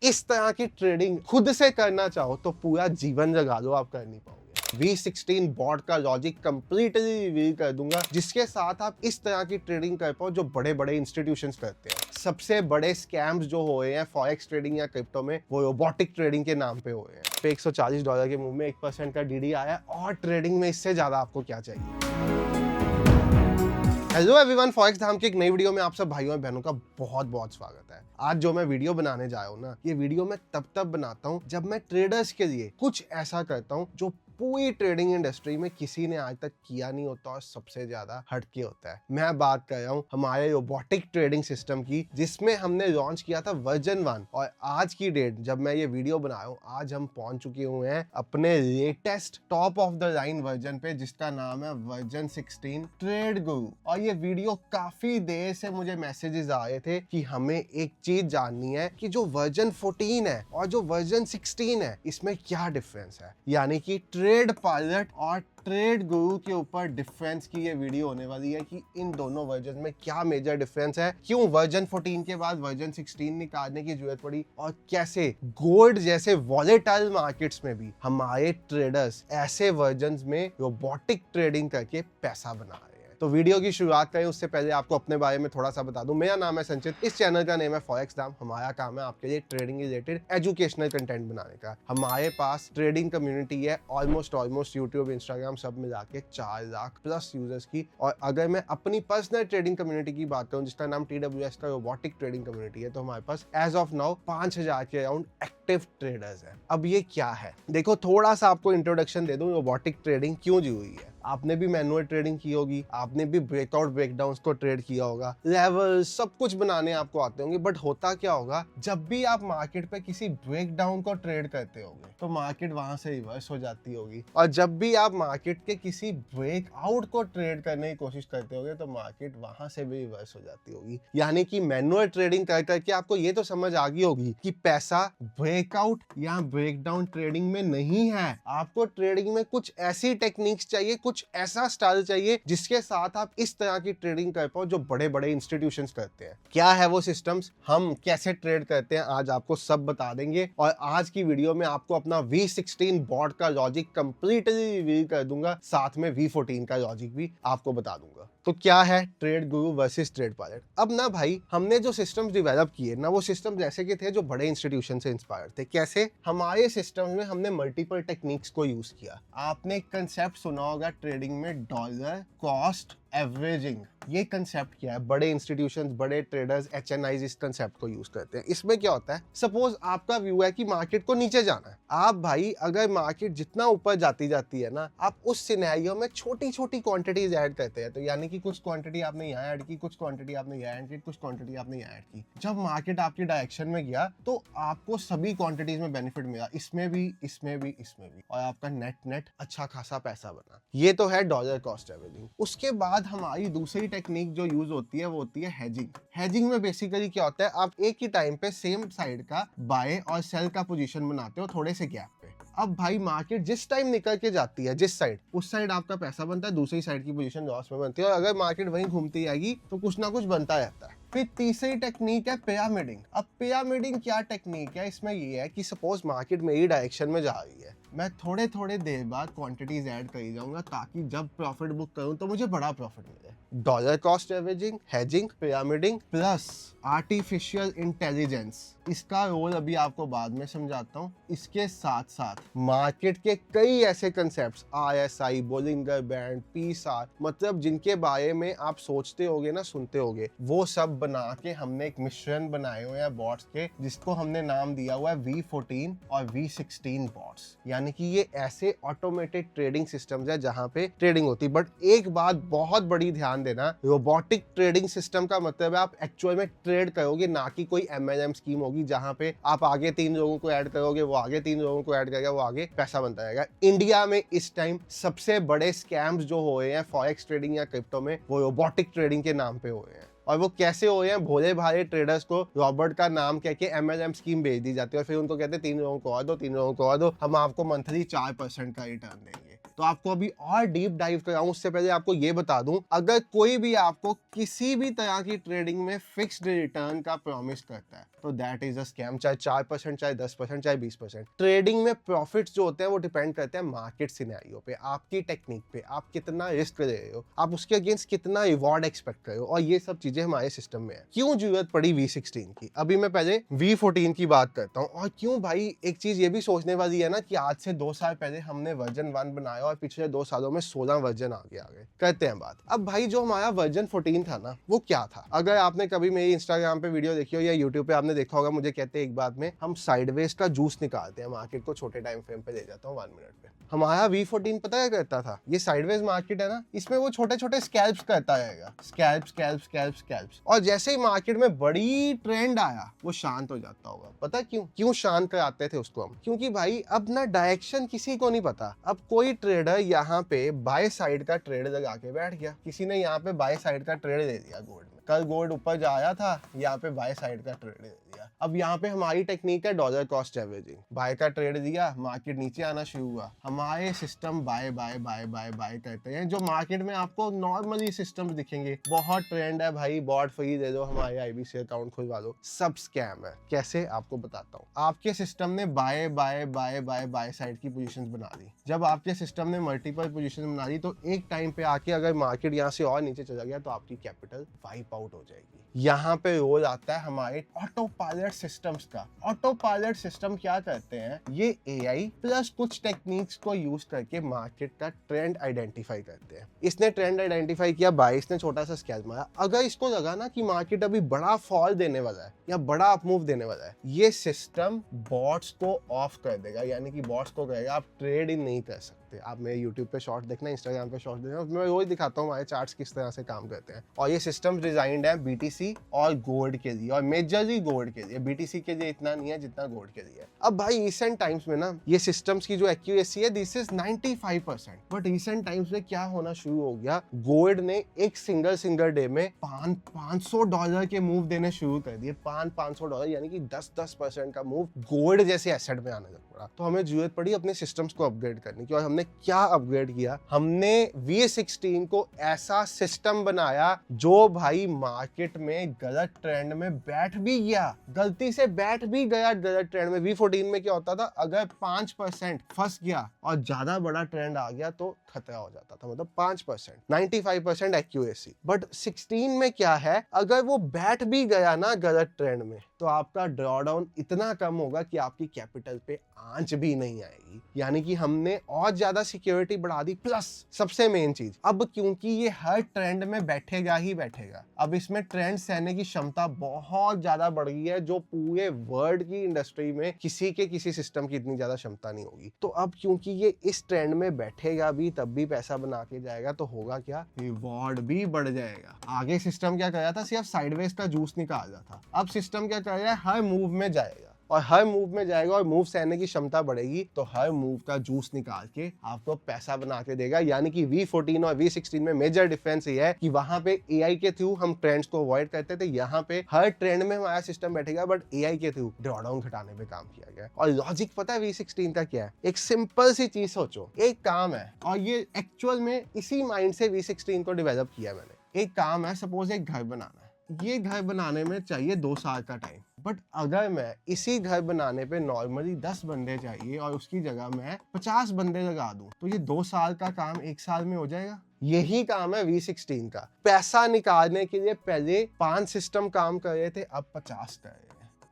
इस तरह की ट्रेडिंग खुद से करना चाहो तो पूरा जीवन लगा दो, आप कर नहीं पाओगे। V16 बॉट का लॉजिक कंप्लीटली रिवील कर दूंगा, जिसके साथ आप इस तरह की ट्रेडिंग कर पाओ जो बड़े बड़े इंस्टीट्यूशंस करते हैं। सबसे बड़े स्कैम्स जो हुए हैं फॉरेक्स ट्रेडिंग या क्रिप्टो में, वो रोबोटिक ट्रेडिंग के नाम पे हुए हैं। पे $140 के मुंह में 1% का DD आया, और ट्रेडिंग में इससे ज्यादा आपको क्या चाहिए। हेलो एवरीवन, फॉरेक्स धाम की एक नई वीडियो में आप सब भाइयों और बहनों का बहुत बहुत स्वागत है। आज जो मैं वीडियो बनाने जा रहा हूँ ना, ये वीडियो मैं तब बनाता हूँ जब मैं ट्रेडर्स के लिए कुछ ऐसा करता हूँ जो पूरी ट्रेडिंग इंडस्ट्री में किसी ने आज तक किया नहीं होता और सबसे ज्यादा हटके होता है। मैं बात कर रहा हूँ हमारे रोबोटिक ट्रेडिंग सिस्टम की, जिसमें हमने लॉन्च किया था वर्जन 1, और आज की डेट जब मैं ये वीडियो बना रहा हूँ, आज हम पहुंच चुके हुए हैं अपने latest top of the line version पे, जिसका नाम है वर्जन 16 ट्रेड गुरु। और ये वीडियो काफी देर से मुझे मैसेजेस आ रहे थे कि हमें एक चीज जाननी है कि जो वर्जन 14 है और जो वर्जन 16 है, इसमें क्या डिफरेंस है। यानी कि ट्रेड पायलट और ट्रेड गुरु के ऊपर डिफरेंस की ये वीडियो होने वाली है कि इन दोनों वर्जन में क्या मेजर डिफरेंस है, क्यों वर्जन 14 के बाद वर्जन 16 निकालने की जरूरत पड़ी, और कैसे गोल्ड जैसे वॉलेटाइल मार्केट्स में भी हमारे ट्रेडर्स ऐसे वर्जन्स में रोबोटिक ट्रेडिंग करके पैसा बना रहे हैं। तो वीडियो की शुरुआत करें उससे पहले आपको अपने बारे में थोड़ा सा बता दूं। मेरा नाम है संचित, इस चैनल का नेम है फॉरेक्स धाम। हमारा काम है आपके लिए ट्रेडिंग रिलेटेड एजुकेशनल कंटेंट बनाने का। हमारे पास ट्रेडिंग कम्युनिटी है ऑलमोस्ट यूट्यूब इंस्टाग्राम सब मिला के 4 लाख प्लस यूजर्स की। और अगर मैं अपनी पर्सनल ट्रेडिंग कम्युनिटी की बात करूं, जिसका नाम TWS का रोबोटिक ट्रेडिंग कम्युनिटी है, तो हमारे पास एज ऑफ नाउ 5000 के अराउंड एक्टिव ट्रेडर्स हैं। अब ये क्या है, देखो थोड़ा सा आपको इंट्रोडक्शन दे दूं रोबोटिक ट्रेडिंग क्यों जरूरी है। आपने भी मैनुअल ट्रेडिंग की होगी, आपने भी ब्रेकआउट ब्रेकडाउन्स को ट्रेड किया होगा, लेवल सब कुछ बनाने आपको आते होंगे। बट होता क्या होगा, जब भी आप मार्केट पे किसी ब्रेकडाउन को ट्रेड करते होंगे तो मार्केट वहां से रिवर्स हो जाती होगी, और जब भी आप मार्केट के किसी ब्रेकआउट को ट्रेड करने की कोशिश करते होंगे तो मार्केट वहां से भी रिवर्स हो जाती होगी। यानी कि मैनुअल ट्रेडिंग कर करके आपको ये तो समझ आ गई होगी कि पैसा ब्रेकआउट या ब्रेकडाउन ट्रेडिंग में नहीं है। आपको ट्रेडिंग में कुछ ऐसी टेक्निक्स चाहिए, कुछ ऐसा स्टाइल चाहिए जिसके साथ आप इस तरह की ट्रेडिंग कर पाओ जो बड़े बड़े इंस्टीट्यूशंस करते हैं। क्या है वो सिस्टम्स, हम कैसे ट्रेड करते हैं, आज आपको सब बता देंगे। और आज की वीडियो में आपको अपना V16 बॉट का लॉजिक कंप्लीटली रिवील कर दूंगा, साथ में V14 का लॉजिक भी आपको बता दूंगा। तो क्या है ट्रेड गुरु वर्सेस ट्रेड पायलट। अब ना भाई, हमने जो सिस्टम्स डेवलप किए ना, वो सिस्टम्स ऐसे के थे जो बड़े इंस्टीट्यूशन से इंस्पायर थे। कैसे, हमारे सिस्टम में हमने मल्टीपल टेक्निक्स को यूज किया। आपने एक कंसेप्ट सुना होगा ट्रेडिंग में, डॉलर कॉस्ट एवरेजिंग। ये कंसेप्ट क्या है, बड़े इंस्टीट्यूशंस, बड़े ट्रेडर्स, HNIs इस कंसेप्ट को यूज करते हैं। इसमें क्या होता है, सपोज आपका व्यू है कि मार्केट को नीचे जाना है। आप भाई अगर मार्केट जितना ऊपर जाती है ना, आप उस सिनेरियो में छोटी छोटी क्वांटिटीज ऐड करते हैं। तो यानी कि कुछ क्वांटिटी आपने यहाँ ऐड की, कुछ क्वांटिटी आपने यहाँ ऐड की, कुछ क्वांटिटी आपने यहाँ ऐड की। जब मार्केट आपकी डायरेक्शन में गया तो आपको सभी क्वांटिटीज में बेनिफिट मिला, इसमें भी, इसमें भी, इसमें भी, और आपका नेट अच्छा खासा पैसा बना। ये तो है डॉलर कॉस्ट एवरेजिंग। उसके बाद हमारी दूसरी टेक्निक जो यूज होती है वो होती है हेजिंग। हेजिंग में बेसिकली क्या होता है, आप एक ही टाइम पे सेम साइड का बाय और सेल का पोजीशन बनाते हो थोड़े से गैप पे। अब भाई मार्केट जिस टाइम निकल के जाती है जिस साइड, उस साइड आपका पैसा बनता है, दूसरी साइड की पोजीशन लॉस में बनती है, और अगर मार्केट वहीं घूमती आएगी तो कुछ ना कुछ बनता रहता है। फिर तीसरी टेक्निक है पिरामिडिंग। अब पिरामिडिंग क्या टेक्निक है, इसमें ये है कि सपोज मार्केट मेरी डायरेक्शन में जा रही है, मैं थोड़े देर बाद क्वांटिटीज ऐड करी जाऊंगा ताकि जब प्रॉफिट बुक करूं तो मुझे बड़ा प्रॉफिट मिले। Dollar cost averaging, hedging, pyramiding plus artificial intelligence, इसका रोल अभी आपको बाद में समझाता हूं। इसके साथ साथ मार्केट के कई ऐसे concepts, RSI, Bollinger band, PSAR, मतलब जिनके बारे में आप सोचते होगे ना, सुनते होगे, वो सब बना के हमने एक मिश्रण बनाए हुए हैं बॉट्स के, जिसको हमने नाम दिया हुआ है V14 और V16 बॉट्स। यानी कि ये ऐसे ऑटोमेटेड ट्रेडिंग सिस्टम्स है जहां पे ट्रेडिंग होती है। बट एक बात बहुत बड़ी ध्यान देना, रोबोटिक ट्रेडिंग सिस्टम का मतलब है आप एक्चुअल में ट्रेड करोगे, ना कि कोई MLM स्कीम होगी जहां पे आप आगे 3 लोगों को ऐड करोगे, वो आगे 3 लोगों को ऐड करेगा, वो आगे पैसा बनता रहेगा। इंडिया में इस टाइम सबसे बड़े स्कैम्स जो हो रहे हैं फॉरेक्स ट्रेडिंग या क्रिप्टो में, वो रोबोटिक ट्रेडिंग के नाम पे हो रहे हैं। और वो कैसे हो रहे हैं, भोले भाले ट्रेडर्स को रॉबर्ट का नाम कह के MLM स्कीम भेज दी जाती है, और फिर उनको कहते हैं 3 लोगों को और दो, 3 लोगों को और दो, हम आपको मंथली 4% का रिटर्न देंगे। तो आपको अभी और डीप डाइव कराऊं उससे पहले आपको ये बता दूं, अगर कोई भी आपको किसी भी तरह की ट्रेडिंग में फिक्स्ड रिटर्न का प्रॉमिस करता है तो दैट इज अ स्कैम। चाहे 4%, चाहे 10%, चाहे 20%। ट्रेडिंग में प्रॉफिट्स जो होते हैं वो डिपेंड करते हैं मार्केट सिनेरियो पे, आपकी टेक्निक पे, आप कितना रिस्क ले रहे हो, आप उसके अगेंस्ट कितना रिवॉर्ड एक्सपेक्ट कर रहे हो, और ये सब चीजें हमारे सिस्टम में है। क्यों जरूरत पड़ी V16 की, अभी मैं पहले V14 की बात करता हूँ। और क्यों भाई, एक चीज ये भी सोचने वाली है ना कि आज से 2 साल पहले हमने वर्जन 1 बनाया और पिछले 2 सालों में 16 वर्जन आगे आ गए। करते हैं बात। अब भाई जो हमारा वर्जन 14 था ना, वो क्या था? अगर आपने कभी मेरी इंस्टाग्राम पे वीडियो देखी हो या यूट्यूब पे आपने देखा होगा, मुझे कहते हैं एक बात में हम साइडवेज का जूस निकालते हैं, मार्केट को छोटे टाइम फ्रेम पे ले जाता हूँ 1 मिनट पे। हमारा V14 पता है क्या करता था? ये साइडवेज मार्केट है ना, इसमें वो छोटे छोटे स्कैल्प्स करता रहेगा, स्कैल्प स्कैल्प स्कैल्प स्कैल्प्स, और जैसे ही मार्केट में बड़ी ट्रेंड आया वो शांत हो जाता होगा। पता क्यों? क्यों शांत कराते थे उसको हम? क्योंकि भाई अब ना डायरेक्शन किसी को नहीं पता। अब कोई ट्रेडर यहाँ पे बाय साइड का ट्रेड लगा के बैठ गया, किसी ने यहाँ पे बाय साइड का ट्रेड ले लिया गोल्ड में, कल गोल्ड ऊपर जा आया था, यहाँ पे बाय साइड का ट्रेड ले लिया। अब यहाँ पे हमारी टेक्निक है डॉलर कॉस्ट एवरेजिंग, बाय का ट्रेड दिया, मार्केट नीचे आना शुरू हुआ, हमारे system buy buy buy buy buy करते हैं। जो मार्केट में आपको नॉर्मली सिस्टम दिखेंगे, बहुत ट्रेंड है भाई, बॉट फ्री दे दो, हमारे IBC अकाउंट खुलवा दो, सब स्कैम है। कैसे? आपको बताता हूँ। आपके सिस्टम ने buy buy buy buy buy side की पोजीशंस बना दी। जब आपके सिस्टम ने मल्टीपल पोजीशन बना दी तो एक टाइम पे आके अगर मार्केट यहाँ से और नीचे चला गया तो आपकी कैपिटल वाइप आउट हो जाएगी। यहाँ पे रोल आता है हमारे ऑटो पायलट सिस्टम्स का। ऑटो पायलट सिस्टम क्या करते हैं? ये AI प्लस कुछ टेक्निक्स को यूज करके मार्केट का ट्रेंड आइडेंटिफाई करते हैं। इसने ट्रेंड आइडेंटिफाई किया, बाइस ने छोटा सा स्कैल्प मारा, अगर इसको लगा ना कि मार्केट अभी बड़ा फॉल देने वाला है या बड़ा अप मूव देने वाला है, ये सिस्टम बॉट्स को ऑफ कर देगा, यानी कि बॉट्स को कहेगा आप ट्रेड ही नहीं कर सकते। आप मेरे YouTube पे शॉर्ट देखना, Instagram पे शॉर्ट देखना, मैं रोज दिखाता हूँ हमारे चार्ट्स किस तरह से काम करते हैं। और ये सिस्टम डिजाइंड है BTC और गोल्ड के लिए, और मेजरली गोल्ड के लिए। BTC के लिए इतना नहीं है जितना गोल्ड के लिए है। अब भाई रिसेंट टाइम्स में ना ये सिस्टम्स की जो एक्यूरेसी है this is 95%, but recent times में क्या होना शुरू हो गया, गोल्ड ने एक सिंगल डे में $500 के मूव देने शुरू कर दिए। $500 यानी कि 10% का मूव गोल्ड जैसे एसेट में आने लग पड़ा। तो हमें जरूरत पड़ी अपने सिस्टम्स को अपग्रेड करने की, और हमने क्या अपग्रेड किया? हमने V16 को ऐसा सिस्टम बनाया जो भाई मार्केट में गलत ट्रेंड में बैठ भी गया, गलती से बैठ भी गया गलत ट्रेंड में। V14 में क्या होता था, अगर 5% फंस गया और ज्यादा बड़ा ट्रेंड आ गया तो खतरा हो जाता था, मतलब 5%, 95% एक्यूरेसी। बट 16 में क्या है, अगर वो बैठ भी गया ना गलत ट्रेंड में तो आपका ड्रॉडाउन इतना कम होगा कि आपकी कैपिटल पे आंच भी नहीं आएगी। यानी कि हमने और ज्यादा सिक्योरिटी बढ़ा दी। प्लस सबसे मेन चीज, अब क्योंकि ये हर ट्रेंड में बैठेगा ही बैठेगा, अब इसमें ट्रेंड सहने की क्षमता बहुत ज्यादा बढ़ गई है, जो पूरे वर्ल्ड की इंडस्ट्री में किसी सिस्टम की इतनी ज्यादा क्षमता नहीं होगी। तो अब क्योंकि ये इस ट्रेंड में बैठेगा भी, तब भी पैसा बना के जाएगा, तो होगा क्या, रिवॉर्ड भी बढ़ जाएगा। आगे सिस्टम क्या कर रहा था, सिर्फ साइडवेज का जूस निकाल रहा था, अब सिस्टम क्या कर रहा है, हर मूव में जाएगा, और हर मूव में जाएगा और मूव सहने की क्षमता बढ़ेगी, तो हर मूव का जूस निकाल के आपको पैसा बना के देगा। यानी कि V14 और V16 में मेजर डिफरेंस ये है कि वहां पे AI के थ्रू हम ट्रेंड्स को अवॉइड करते थे, यहाँ पे हर ट्रेंड में हमारा सिस्टम बैठेगा, बट AI के थ्रू ड्रॉडाउन घटाने पे काम किया गया। और लॉजिक पता है V16 का क्या है? एक सिंपल सी चीज सोचो, एक काम है, और ये एक्चुअल में इसी माइंड से V16 को डेवलप किया मैंने। एक काम है, सपोज एक घर बनाना है, ये घर बनाने में चाहिए 2 साल का टाइम, बट अगर मैं इसी घर बनाने पे नॉर्मली 10 बंदे चाहिए और उसकी जगह मैं 50 बंदे लगा दूं, तो ये 2 साल का काम 1 साल में हो जाएगा। यही काम है V16 का। पैसा निकालने के लिए पहले 5 सिस्टम काम कर रहे थे, अब 50 कर रहे हैं,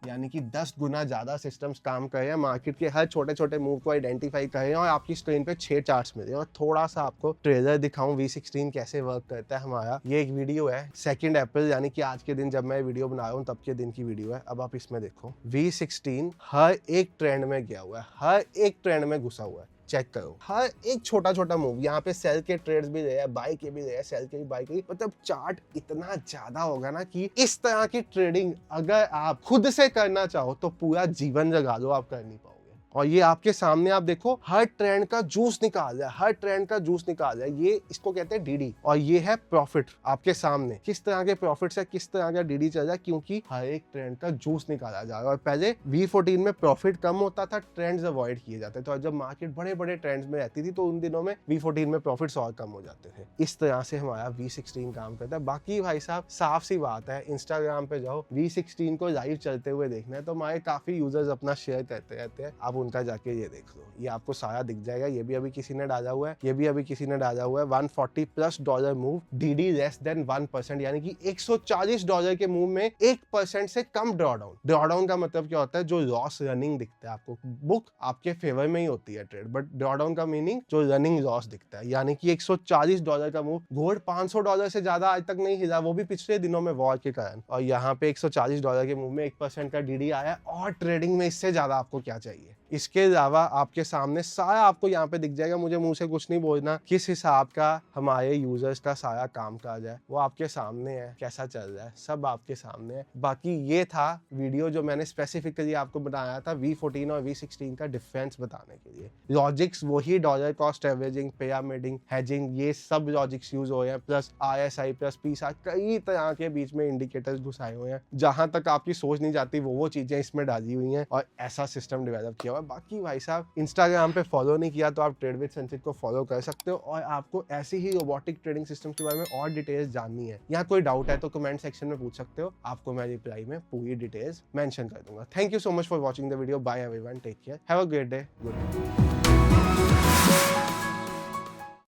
यानी कि 10 गुना ज्यादा सिस्टम्स काम कर रहे हैं, मार्केट के हर छोटे छोटे मूव को आइडेंटिफाई कर रहे हैं, और आपकी स्क्रीन पे 6 चार्ट्स मिल रहे हैं। और थोड़ा सा आपको ट्रेलर दिखाऊं V16 कैसे वर्क करता है हमारा। ये एक वीडियो है 2 अप्रैल, यानी कि आज के दिन जब मैं वीडियो बना रहा हूँ तब के दिन की वीडियो है। अब आप इसमें देखो, V16 हर एक ट्रेंड में गया हुआ है, हर एक ट्रेंड में घुसा हुआ है। चेक करो, हर एक छोटा छोटा मूव, यहाँ पे सेल के ट्रेड्स भी रहे हैं, बाय के भी रहे हैं, सेल के भी बाय के, मतलब चार्ट इतना ज्यादा होगा ना कि इस तरह की ट्रेडिंग अगर आप खुद से करना चाहो तो पूरा जीवन लगा लो, आप कर नहीं पाओगे। और ये आपके सामने आप देखो हर ट्रेंड का जूस निकाल रहा है, हर ट्रेंड का जूस निकाल रहा है। ये इसको कहते हैं डीडी। और ये है प्रॉफिट आपके सामने, किस तरह के प्रॉफिट्स है, किस तरह का डीडी चल रहा है, क्योंकि हर एक ट्रेंड का जूस निकाला जा रहा है। और पहले V14 में प्रॉफिट कम होता था, ट्रेंड्स अवॉइड किए जाते थे। तो जब मार्केट बड़े बड़े ट्रेंड्स में रहती थी तो उन दिनों में V14 में प्रॉफिट्स और कम हो जाते थे। इस तरह से हमारा V16 काम करता है। बाकी भाई साहब साफ सी बात है, इंस्टाग्राम पे जाओ, V16 को लाइव चलते हुए देखना है तो हमारे काफी यूजर्स अपना शेयर करते रहते हैं। आप उनका जाके ये देख लो, ये आपको सारा दिख जाएगा। ये भी अभी किसी ने डाला हुआ है, ये भी अभी किसी ने डाला हुआ है। $140+ मूव, डीडी लेस देन 1%, यानी कि $140 के मूव में 1% से कम ड्रॉडाउन। ड्रॉडाउन का मतलब क्या होता है, जो लॉस रनिंग दिखता है आपको, बुक आपके फेवर में ही होती है ट्रेड, बट ड्रॉडाउन का मीनिंग जो रनिंग लॉस दिखता है। यानी कि $140 का मूव, गोल्ड $500 से ज्यादा आज तक नहीं हिला, वो भी पिछले दिनों में वॉर के कारण। और यहाँ पे $140 के मूव में 1% का डीडी आया, और ट्रेडिंग में इससे ज्यादा आपको क्या चाहिए। इसके अलावा आपके सामने सारा आपको यहाँ पे दिख जाएगा। मुझे मुंह से कुछ नहीं बोलना किस हिसाब का हमारे यूजर्स का सारा काम काज है, वो आपके सामने है, कैसा चल रहा है सब आपके सामने है। बाकी ये था वीडियो जो मैंने स्पेसिफिकली आपको बनाया था V14 और V16 का डिफरेंस बताने के लिए। लॉजिक्स वही, dollar cost averaging, pyramiding, hedging, ये सब लॉजिक्स यूज हो रहे हैं, प्लस RSI प्लस PSAR, कई तरह के बीच में इंडिकेटर्स घुसाए हुए हैं। जहां तक आपकी सोच नहीं जाती वो चीजें इसमें डाली हुई हैं, और ऐसा सिस्टम डेवलप किया हुआ। बाकी भाई साहब इंस्टाग्राम पे फॉलो नहीं किया तो आप ट्रेड विद संचित को फॉलो कर सकते हो। और आपको ऐसी ही रोबोटिक ट्रेडिंग सिस्टम के बारे में और डिटेल्स जाननी है या कोई डाउट है तो कमेंट सेक्शन में पूछ सकते हो, आपको मैं रिप्लाई में पूरी डिटेल्स मेंशन कर दूंगा। Thank you so much for watching the video. Bye everyone, take care, have a great day, good night.